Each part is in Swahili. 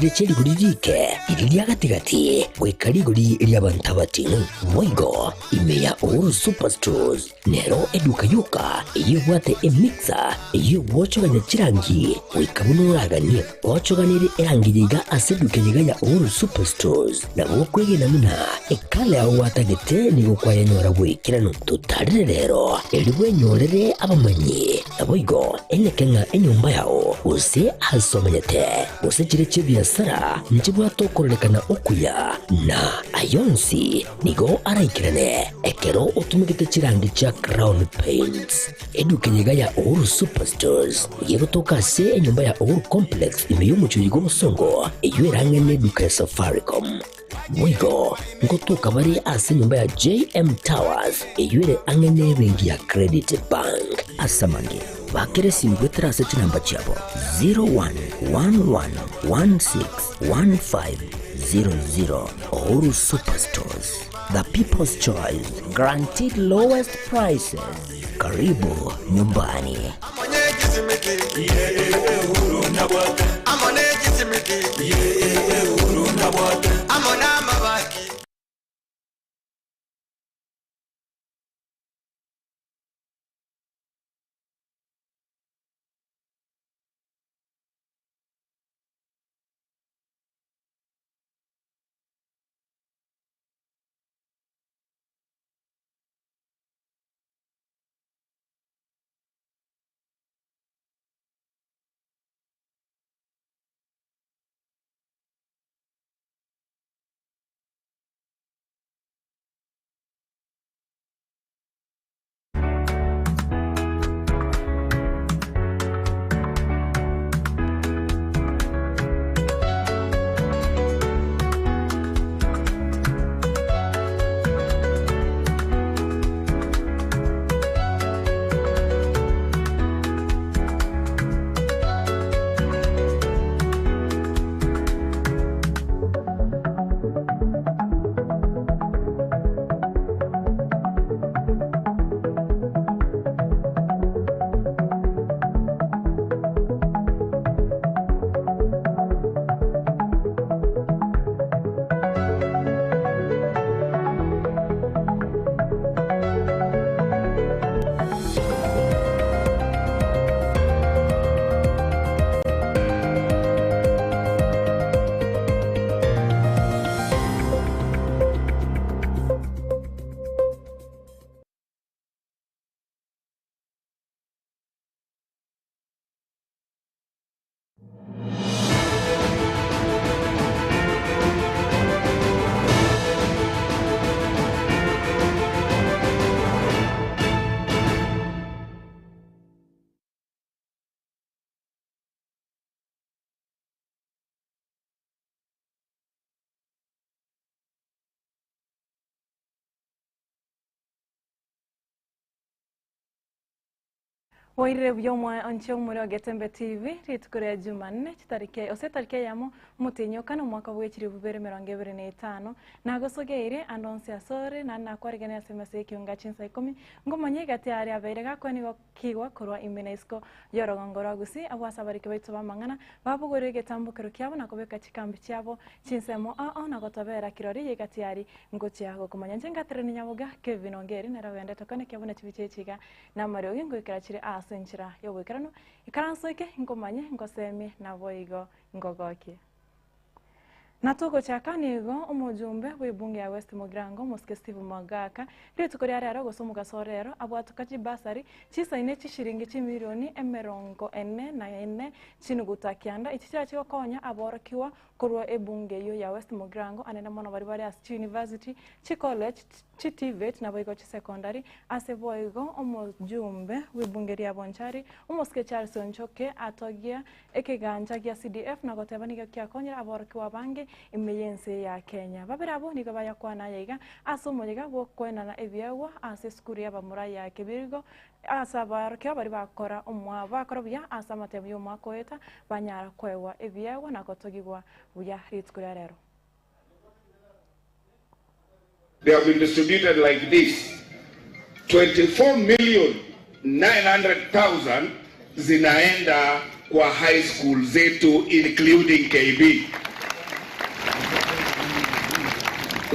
chire chiri guririke iriya gatigati wekari guri iriya bantabatinu moigo imeya Uhuru Superstores nero eduka yuka iyo wate emixer iyo wochoganya chirangi wikabunuraganye wochoganire erangiyiga asedukenya ya Uhuru Superstores na wokwege namuna ekale aho watagete ni gukwaya nyora wikirano tutarire rero eriwe nyorere abamanyi naboigo Ekeonga enyumba yao use asomanyete use chire chibiasara njibwa tokorelekana okuya na ayonsi nigo araikirane ekero utumigite chirangi cha Crown Paints edukenya ya Uhuru Superstores yegotoka se enyumba ya Uhuru Complex imeyumuchuyigo musongo eywerangene duka Safaricom Mwigo ngotoka bari ase nyumba ya JM Towers eyure angene bengi ya Credit Bank asamange bakere simbwetera seti namba chabo 0111161500 Uhuru Superstores, the people's choice, guaranteed lowest prices. Karibu nyumbani. Waire byomwa ancho muri Getembe TV ritukure Jumanne tarike yamo mutinyo kana mwaka w'ekiri 2025 nagosogeire andonse asore na nakwarigana SMS Ekeonga Chinsa Ikomi ngomanye gati ari aberega kwani kigwa korwa imbenesco yorogongora gusi abwasabarike baitso bamangana babugore getambukiro kyabo nakobeka chikambi cyabo chinsemo na gotobera kirori yegati ari ngochiago kumanya njengatire Nyaboga Kevin Ongeri narawende tokane kyabona chibichechiga na Mario ngo ikarachire senchira yo wekarano ikaransoike ngomanye ngosemi na boigo ngogoki Natuko chakanigo umujumbe w'ibunge ya West Mugrango Muske Steve Magaka ritukuri ari gosomuka sorero abwatukaji basari chisaine chishiringi chimilioni emerongo ene na ene chinugutakianda ichichira chikokonya aborokiwa kurwa ebunge yo ya West Mugrango anena mono bari as university chi college chi TVET na boigo chi secondary ase boigo umujumbe w'ibunge ya Bonchari umuske Charles Onchoke atogia ekeganja ya CDF na gotebaniga kyakonyera aborokiwa bange emergency ya Kenya babirabo nigo bayakwana yiga asomonyega bokwena na ebyawa ase skuri ya bamura ya Kibirigo asabar kyo bari bakora umwa bakora bya asamate byo makoeta banyara kwewa ebyawa nakotogibwa buya ritskuri rero. They have been distributed like this: 24,900,000 zinaenda kwa high school zetu including KB.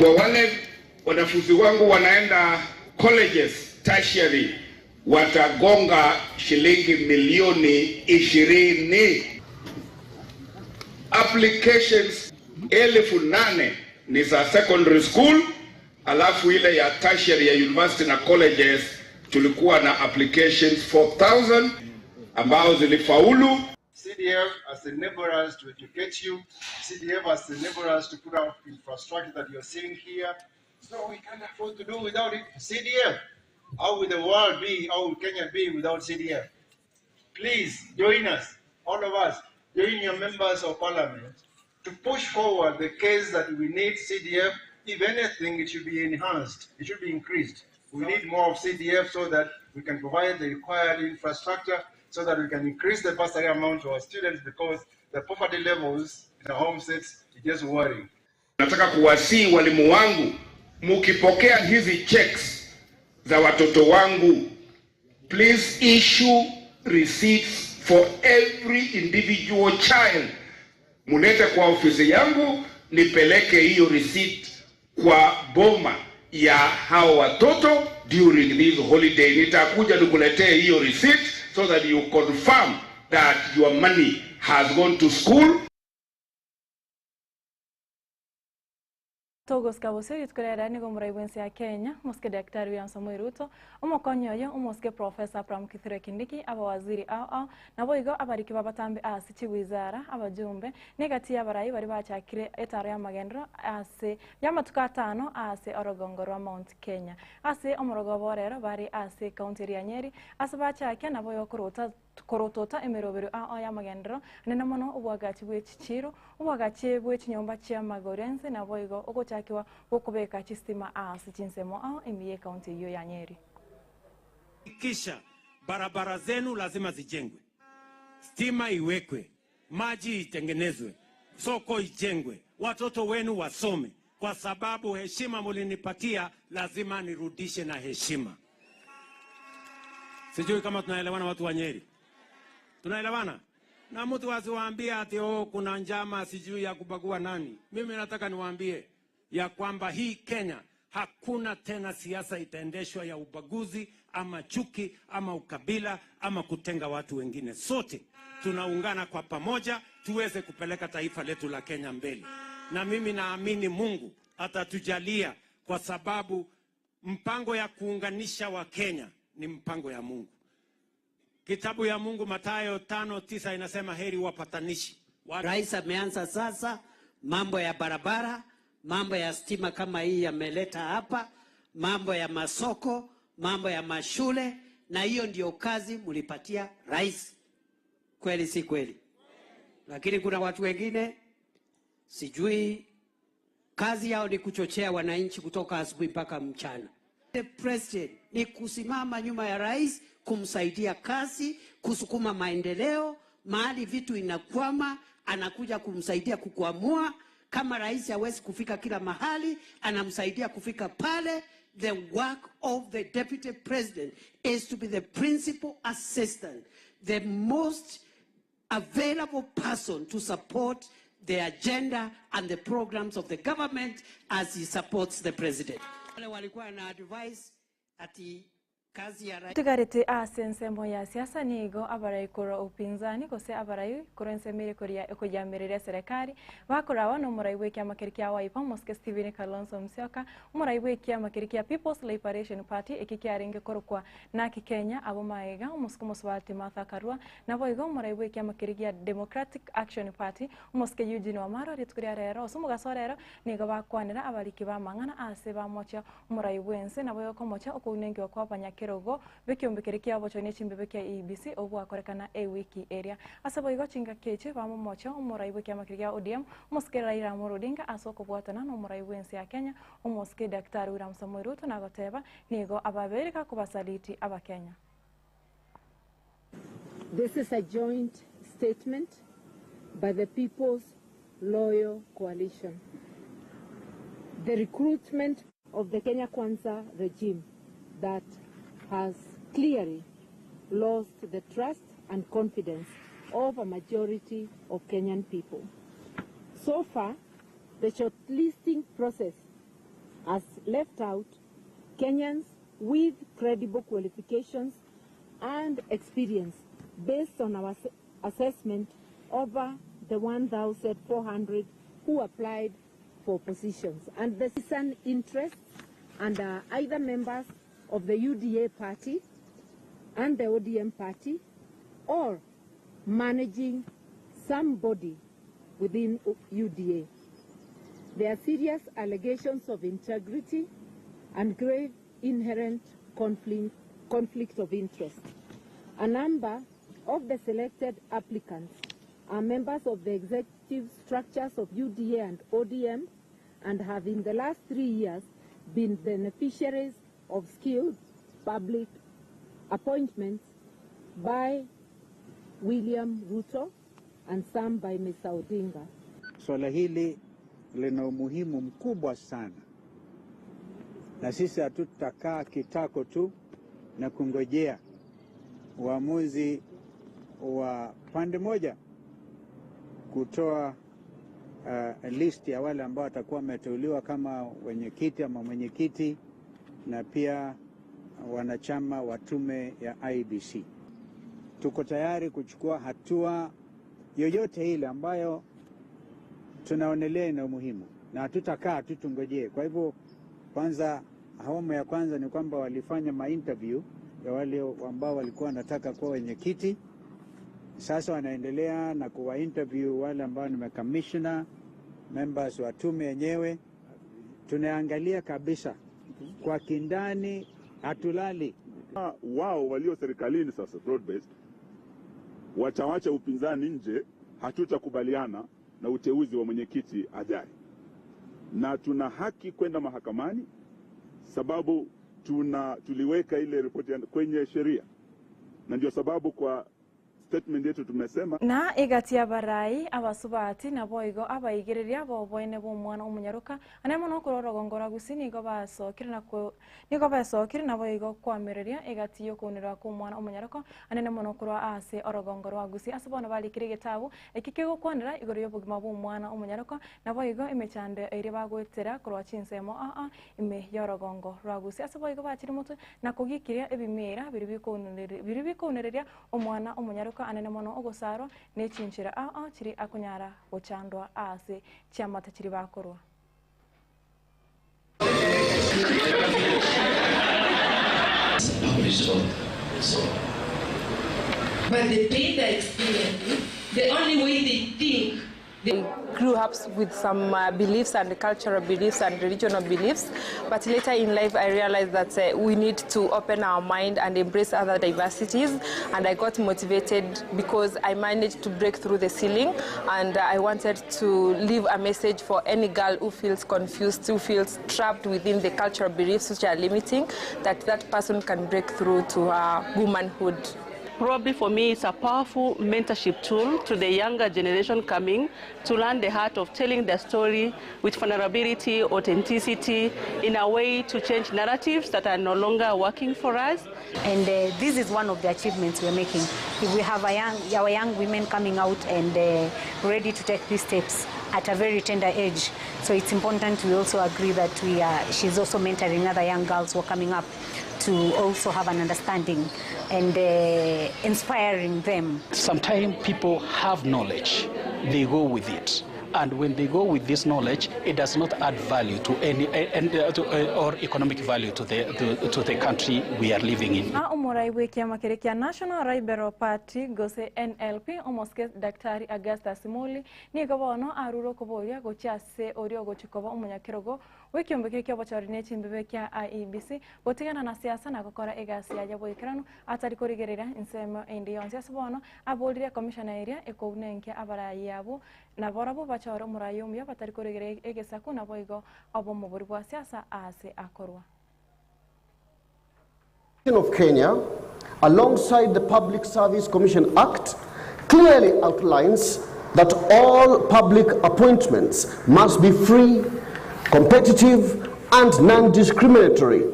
Kwa wale wanafunzi wangu wanaenda colleges tertiary, watagonga shilingi milioni 20. Applications 8,000 ni za secondary school, alafu ile ya tertiary ya university na colleges tulikuwa na applications 4,000 ambao zilifaulu. CDF has enabled us to educate you. CDF has enabled us to put out infrastructure that you're seeing here. So we can't afford to do without it. CDF. How will the world be? How will Kenya be without CDF? Please join us, all of us, join your members of parliament to push forward the case that we need CDF. If anything, it should be enhanced. It should be increased. We need more of CDF so that we can provide the required infrastructure, so that we can increase the bursary amount to our students, because the poverty levels in our home states is just worrying. Nataka kuwasihi walimu wangu, mukipokea hizi checks za watoto wangu, please issue receipts for every individual child. Munete kwa ofisi yangu, nipeleke hiyo receipt kwa boma ya hao watoto during this holiday. Nitakuja nikuletee hiyo receipt so that you confirm that your money has gone to school. Togos kabose yitkolera ni gomraibensi ya Kenya muske daktari William Samoei Ruto umukonyoyo umuske professor Pram Kithure Kindiki abawaziri ao naboigo abariki babatambe asichi wizara abajumbe negati yabarai bari bachakire etaro ya magendro ase yamatuka 5 ase orogongoro Mount Kenya ase omorogo borero bari ase county ya Nyeri ase bachake naboyo korotota emerobero ao ya magendro nena mono ubwagachi bwechichiro ubwagachi bwechinyomba chia magorense naboigo ogochakiwa gokubeka chistima ase chinsemo ao emiye county hiyo ya Nyeri. Kisha barabara zenu lazima zijengwe, stima iwekwe, maji itengenezwe, soko ijengwe, watoto wenu wasome, kwa sababu heshima mulinipatia lazima nirudishe na heshima. Sijui kama tunaelewana watu wa Nyeri. Tunaelewana? Na mtu wasiwaambia ati kuna njama sijui ya kubagua nani. Mimi nataka niwaambie ya kwamba hii Kenya hakuna tena siasa itaendeshwa ya ubaguzi ama chuki ama ukabila ama kutenga watu wengine. Sote tunaungana kwa pamoja tuweze kupeleka taifa letu la Kenya mbele. Na mimi naamini Mungu atatujalia, kwa sababu mpango ya kuunganisha wa Kenya ni mpango ya Mungu. Kitabu ya Mungu Mathayo 5:9 inasema heri wapatanishi. Rais ameanza sasa mambo ya barabara, mambo ya stima kama hii yameleta hapa, mambo ya masoko, mambo ya mashule, na hiyo ndio kazi mulipatia rais. Kweli si kweli? Lakini kuna watu wengine sijui kazi yao ni kuchochea wananchi kutoka asubuhi mpaka mchana. The president ni kusimama nyuma ya rais, kumsaidia kazi, kusukuma maendeleo, mahali vitu inakwama, anakuja kumsaidia kukwamua. Kama rais hawezi kufika kila mahali, anamsaidia kufika pale. The work of the deputy president is to be the principal assistant, the most available person to support the agenda and the programs of the government as he supports the president. Wale walikuwa na advice ati kazi ya rais. Tugarete asensemo ya siasa nigo abarai koro upinzani kose abarai kurensemire kujyamirira serikali bakorawa no muraiwe kya makiriki wa ipa moske Stephen Kalonzo Musyoka muraiwe kya makiriki People's Liberation Party ekikyaringe korokwa na Kenya abo maega moske muswati Martha Karua nabo igo muraiwe kya makiriki Democratic Action Party moske Eugene Wamalwa ritukuria rero sumugasorero nigo bakwanira abariki ba mangana ase ba mocha muraiwense nabo yoko mocha okunenge kwa banya kirogo bekiombekerekia bochone chimbebekia EBC obwa korekana wiki area asabo igo chinga keche bamo mocho umuraiwe kya makirikia ODM moske Raila Amolo Odinga asoko bwatana no muraiwense ya Kenya umoske daktari William Samoei Ruto na goteba nigo ababereka kubasaliti aba Kenya. This is a joint statement by the People's Loyal Coalition. The recruitment of the Kenya Kwanza regime that has clearly lost the trust and confidence of a majority of Kenyan people. So far, the shortlisting process has left out Kenyans with credible qualifications and experience based on our assessment over the 1,400 who applied for positions. And this is an interest under either members of the UDA party and the ODM party or managing somebody within UDA. There are serious allegations of integrity and grave inherent conflict of interest. A number of the selected applicants are members of the executive structures of UDA and ODM and have in the last 3 years been beneficiaries of skilled public appointments by William Ruto and some by Mr. Odinga. Swala hili lina umuhimu mkubwa sana, na sisi hatutakaa kitako tu na kungojea uamuzi wa pande moja kutoa list ya wale ambao watakuwa wameteuliwa kama wenyekiti ama mwenyekiti na pia wanachama wa tume ya IEBC. Tuko tayari kuchukua hatua yoyote ile ambayo tunaonelea ina umuhimu, na hatutakaa tu tungojee. Kwa hivyo kwanza, awamu ya kwanza ni kwamba walifanya ma-interview ya wale ambao walikuwa wanataka kuwa wenyekiti. Sasa wanaendelea na kuwa interview wale ambao ni commissioner, members wa tume yenyewe. Tunaangalia kabisa kwa kindani, hatulali. Wao walio serikalini sasa broad based watawacha upinzani nje, hatutakubaliana na uteuzi wa mwenyekiti ajaye, na tuna haki kwenda mahakamani sababu tuliweka ile ripoti kwenye sheria, na ndio sababu kwa statement yetu tumesema na igatia barai abasubati na boigo abaigiriria bo boine bo mwana umunyaruka anemo no kurorogongora gusini go basokira na boigo kwamireria igatiyo kunira ku mwana umunyaruka anene mono kurwa ase orogongoro wa gusi asabona balikire gitabu ekikego kwanira igoro yobugima bo mwana umunyaruka na boigo imechande ire bagwetera kurwa Chinsemo ime yorogongo rwa gusi asaboigo bakiri mutu na kugikiria ebimera biri bikonereria omwana umunyaruka anene mono ogosaro ne Chinchira chiri akunyara gochandwa ase chiamata chiri bakorwa. But they paid their experience. The only way they think. They grew up with some beliefs and cultural beliefs and regional beliefs, but later in life I realized that we need to open our mind and embrace other diversities, and I got motivated because I managed to break through the ceiling, and I wanted to leave a message for any girl who feels confused, who feels trapped within the cultural beliefs which are limiting, that person can break through to womanhood. Probably for me, it's a powerful mentorship tool to the younger generation coming to learn the art of telling their story with vulnerability, authenticity, in a way to change narratives that are no longer working for us. And this is one of the achievements we're making. If we have our young women coming out and ready to take these steps at a very tender age. So it's important we also agree that she's also mentoring other young girls who are coming up to also have an understanding and inspiring them. Sometimes people have knowledge, they go with it. And when they go with this knowledge, it does not add value to any or economic value to the country we are living in. Umurai wiki ya makirikia National Liberal Party gose NLP omoske Daktari Augusta Simuli ni gobono aruro koboria gochase orio gochikoba umunyakirogo wiki ombekirikya bacharine chimbebe kya IEBC botigana na siasa na gukora egasi ya boikrano atari kurigerera insemo indionse asbono abolire commissioner area ekounenke abarayi yabo na borabo bacharo murayumya batari kurigerera egesaku na boigo abo muburi bwa siasa ase akorwa. Of Kenya, alongside the Public Service Commission Act, clearly outlines that all public appointments must be free, competitive, and non-discriminatory,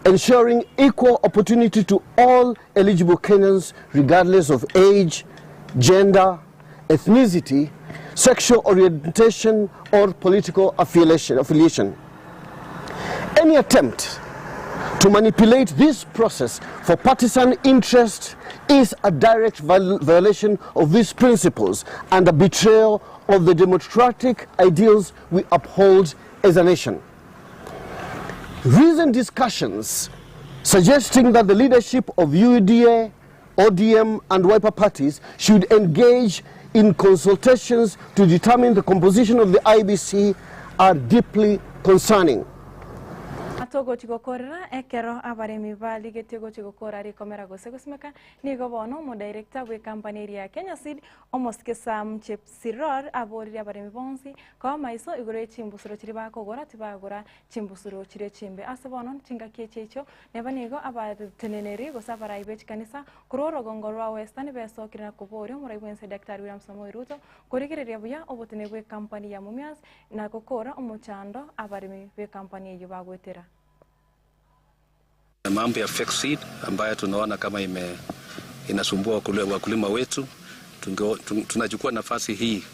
ensuring equal opportunity to all eligible Kenyans regardless of age, gender, ethnicity, sexual orientation, or political affiliation. Any attempt to manipulate this process for partisan interest is a direct violation of these principles and a betrayal of the democratic ideals we uphold as a nation. Recent discussions suggesting that the leadership of UDA, ODM and Wiper parties should engage in consultations to determine the composition of the IBC are deeply concerning. Atogo chigokorera ekero abaremi bali getego chigokora rikomera gose gusimeka nigo bono mo director we company ya Kenya Seed omoskesa mchepsiror abori abaremi bonsi kwa maiso igore chimbusuro chiri bakogora tibagora chimbusuro chire chimbe asebono chinga kechecho neba nigo abateneneri gosabara ibech kanisa kuroro gongorwa western beso kirina kubori mo raibense Dr. William Samoei Ruto kurigireria buya obotene we company ya Mumias na gokora omochando abaremi we company yubagwetera. Mambo ya fake seed ambayo tunaona kama inasumbua wakulima wetu, tunachukua nafasi hii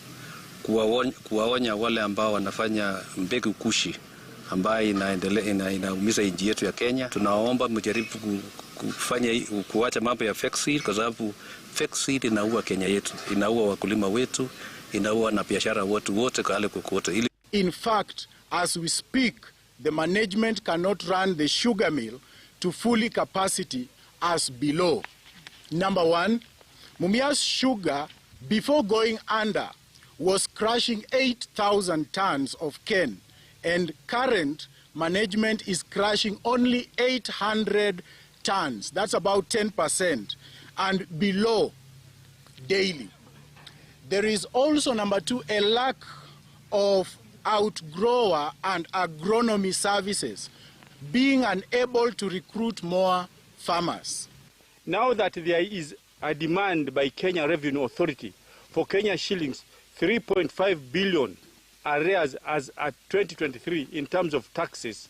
kuwaonya wale ambao wanafanya mbegu kushi ambayo inaumiza nchi yetu ya Kenya. Tunaomba mjaribu kuacha mambo ya fake seed kwa sababu fake seed inaua Kenya yetu, inaua wakulima wetu, inaua na biashara wote kale kokote. In fact, as we speak, the management cannot run the sugar mill to fully capacity as below. Number one, Mumias Sugar, before going under, was crushing 8,000 tons of cane, and current management is crushing only 800 tons. That's about 10%, and below daily. There is also, number two, a lack of outgrower and agronomy services, being unable to recruit more farmers. Now that there is a demand by Kenya Revenue Authority for Kenya shillings 3.5 billion arrears as at 2023 in terms of taxes,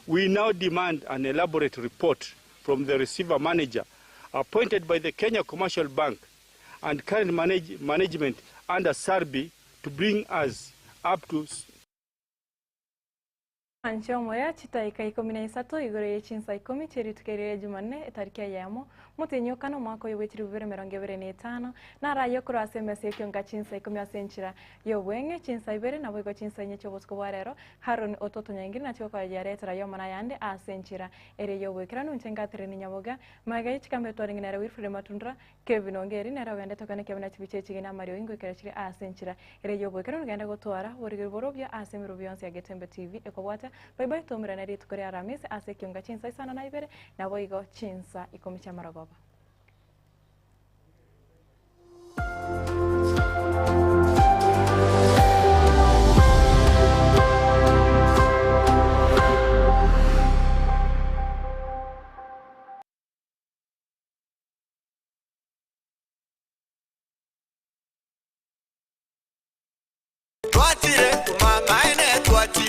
we now demand an elaborate report from the receiver manager appointed by the Kenya Commercial Bank and current management under Sarbi to bring us up to Anchomo ya chitaika Ikomi na isato igore ye Chinsa Ikomi cheri tukerere Jumanne tariki yamo mutinyoka no mwako yobetiri bubere 2025 na rayo kura SMS Ekeonga Chinsa Ikomi asenchira yobwenge Chinsa ibere na bwego Chinsa nyecho bosco warero Haron ototo nyangiri na choko yaretara yo mana yande asenchira ere yobwekira no nchenga treni Nyaboga maga yichikambe toringi na Wilfred Matundra Kevin Ongeri na rawende tokane Kevin Chibiche chigina Mario Ingo kerechire asenchira ere yobwekira no genda gotwara borigorobya asemiro bionse ya Getembe TV ekobwata bye bye tomira na ritu kuri Aramis ase Ekeonga Chinsa isana na ibere na boigo Chinsa Ikomi cha Maragoba.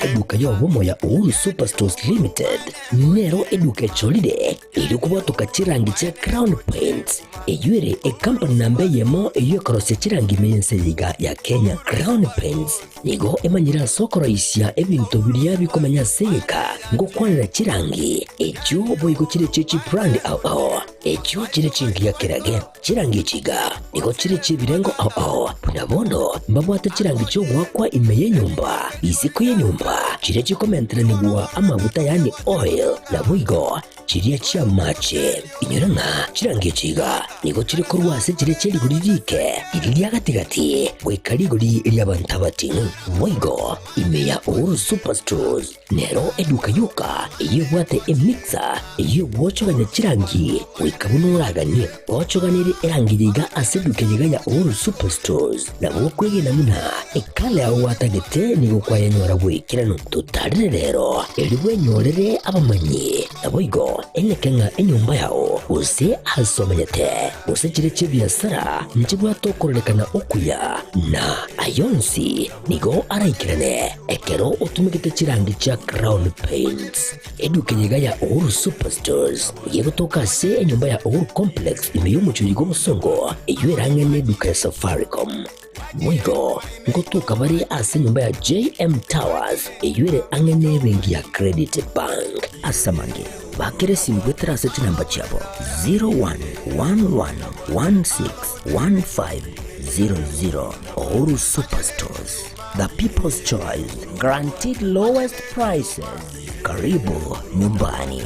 Eduka ya womo ya Uhuru Superstores Limited nero eduka cholide ili kubatuka chirangi cha Crown Paints eyuere company nambe yemo eyo karose chirangi mense yiga ya Kenya. Crown Paints nigo emanyira sokoro isya ebintu biriya bikomanya seka ngo kwanira chirangi ejo boyiko chire chichi brand ao ejo chire chingi ya kirage chirangi chiga nigo chire chibirengo ao punabono mbabwata chirangi cyo gwakwa imeye nyumba isiko ye nyumba chire chikomentera nibwa amavuta yani oil na buigo chiriya chia mache inyuranga chirangi chiga nigo chire kurwase chire chiri guririke iriya gatigati wekari guri iriya bantabati buigo imeya Uhuru Superstores nero eduka yuka iyo bwate emixer iyo bwochoganya chirangi wikabunuraganye bwochoganire erangiriga aseduke yiganya Uhuru Superstores na bwokwege namuna ekale aho watagete nigo kwayanyora bwikirano tutarire rero eliwe nyorere abamanyi na buigo enekenga enyumba yao use asomanyete use chire chibiasara nchibwa tokorelekana okuya na ayonsi nigo araikirane ekero utumikite chirangi cha Crown Paints eduke yiga ya Uhuru Superstores yego toka se enyumba ya Uhuru Complex imeyumucho yigo musongo eyuerange ne eduka ya Safaricom Mwigo ngotuka bari ase nyumba ya JM Towers eyure angene bengi ya Credit Bank asamange bakere simbwetera seti namba chabo 0111161500. Oru Superstores, the people's choice, guaranteed lowest prices. Karibu nyumbani.